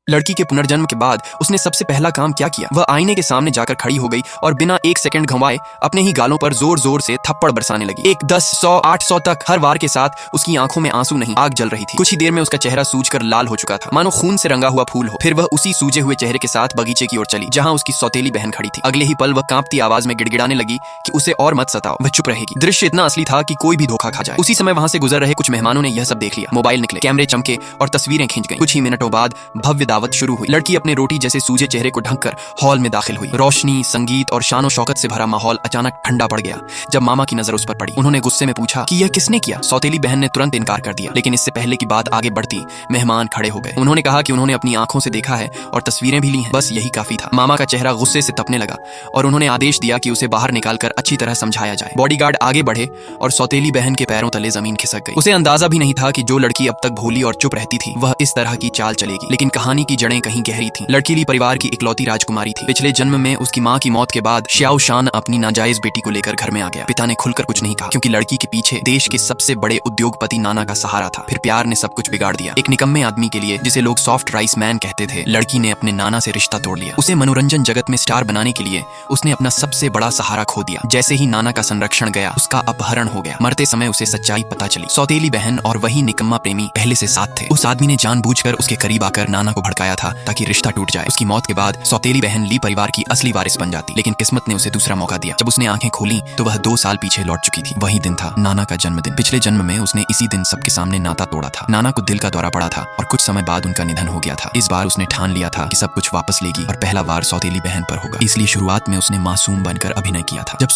लड़की के पुनर्जन्म के बाद उसने सबसे पहला काम क्या किया? वह आईने के सामने जाकर खड़ी हो गई और बिना एक सेकंड घुमाए अपने ही गालों पर जोर जोर से थप्पड़ बरसाने लगी। 1, 10, 100, 800 तक हर वार के साथ उसकी आंखों में आंसू नहीं, आग जल रही थी। कुछ ही देर में उसका चेहरा सूजकर लाल हो चुका था, मानो खून से रंगा हुआ फूल हो। फिर वह उसी सूजे हुए चेहरे के साथ बगीचे की ओर चली, जहां उसकी सौतेली बहन खड़ी थी। अगले ही पल वह कांपती आवाज में गिड़गिड़ाने लगी कि उसे और मत सताओ, वह चुप रहेगी। दृश्य इतना असली था कि कोई भी धोखा खा जाए। उसी समय वहां से गुजर रहे कुछ मेहमानों ने यह सब देख लिया। मोबाइल निकले, कैमरे चमके और तस्वीरें खींच गईं। कुछ ही मिनटों बाद भव्य दावत शुरू हुई। लड़की अपने रोटी जैसे सूजे चेहरे को ढककर हॉल में दाखिल हुई। रोशनी, संगीत और शानो शौकत से भरा माहौल अचानक ठंडा पड़ गया। जब मामा की नजर उस पर पड़ी, उन्होंने गुस्से में पूछा कि यह किसने किया? सौतेली बहन ने तुरंत इनकार कर दिया, लेकिन इससे पहले की बात आगे बढ़ती मेहमान खड़े हो गए। उन्होंने कहा कि उन्होंने अपनी आंखों से देखा है और तस्वीरें भी ली हैं, बस यही काफी था। मामा का चेहरा गुस्से से तपने लगा और उन्होंने आदेश दिया कि उसे बाहर निकालकर अच्छी तरह समझाया जाए। बॉडीगार्ड आगे बढ़े और सौतेली बहन के पैरों तले जमीन खिसक गई। उसे अंदाजा भी नहीं था कि जो लड़की अब तक भोली और चुप रहती थी वह इस तरह की चाल चलेगी। लेकिन कहानी की जड़ें कहीं गहरी थीं। लड़कीली परिवार की इकलौती राजकुमारी थी। पिछले जन्म में उसकी मां की मौत के बाद श्याओ शान अपनी नाजायज बेटी को लेकर घर में आ गया। पिता ने खुलकर कुछ नहीं कहा, क्योंकि लड़की के पीछे देश के सबसे बड़े उद्योगपति नाना का सहारा था। फिर प्यार ने सब कुछ बिगाड़ दिया। एक निकम्मे आदमी के लिए, जिसे लोग सॉफ्ट राइस मैन कहते थे, लड़की ने अपने नाना से रिश्ता तोड़ लिया। उसे मनोरंजन जगत में स्टार बनाने के लिए उसने अपना सबसे बड़ा सहारा खो दिया। जैसे ही नाना का संरक्षण गया, उसका अपहरण हो गया। मरते समय उसे सच्चाई पता चली। सौतेली बहन और वही निकम्मा प्रेमी पहले से साथ थे। उस आदमी ने जानबूझकर उसके करीब आकर नाना को भड़काया था ताकि रिश्ता टूट जाए। उसकी मौत के बाद सौतेली बहन ली परिवार की असली वारिस बन जाती, लेकिन किस्मत ने उसे दूसरा मौका दिया। जब उसने आंखें खोली तो वह 2 साल पीछे लौट चुकी थी। वही दिन था नाना का जन्मदिन। पिछले जन्म में उसने इसी दिन सबके सामने नाता तोड़ा था। नाना को दिल का दौरा पड़ा था और कुछ समय बाद उनका निधन हो गया था। इस बार उसने ठान लिया था कि सब कुछ वापस लेगी और पहला वार सौतेली बहन पर होगा। इसलिए शुरुआत में उसने मासूम बनकर अभिनय किया था। जब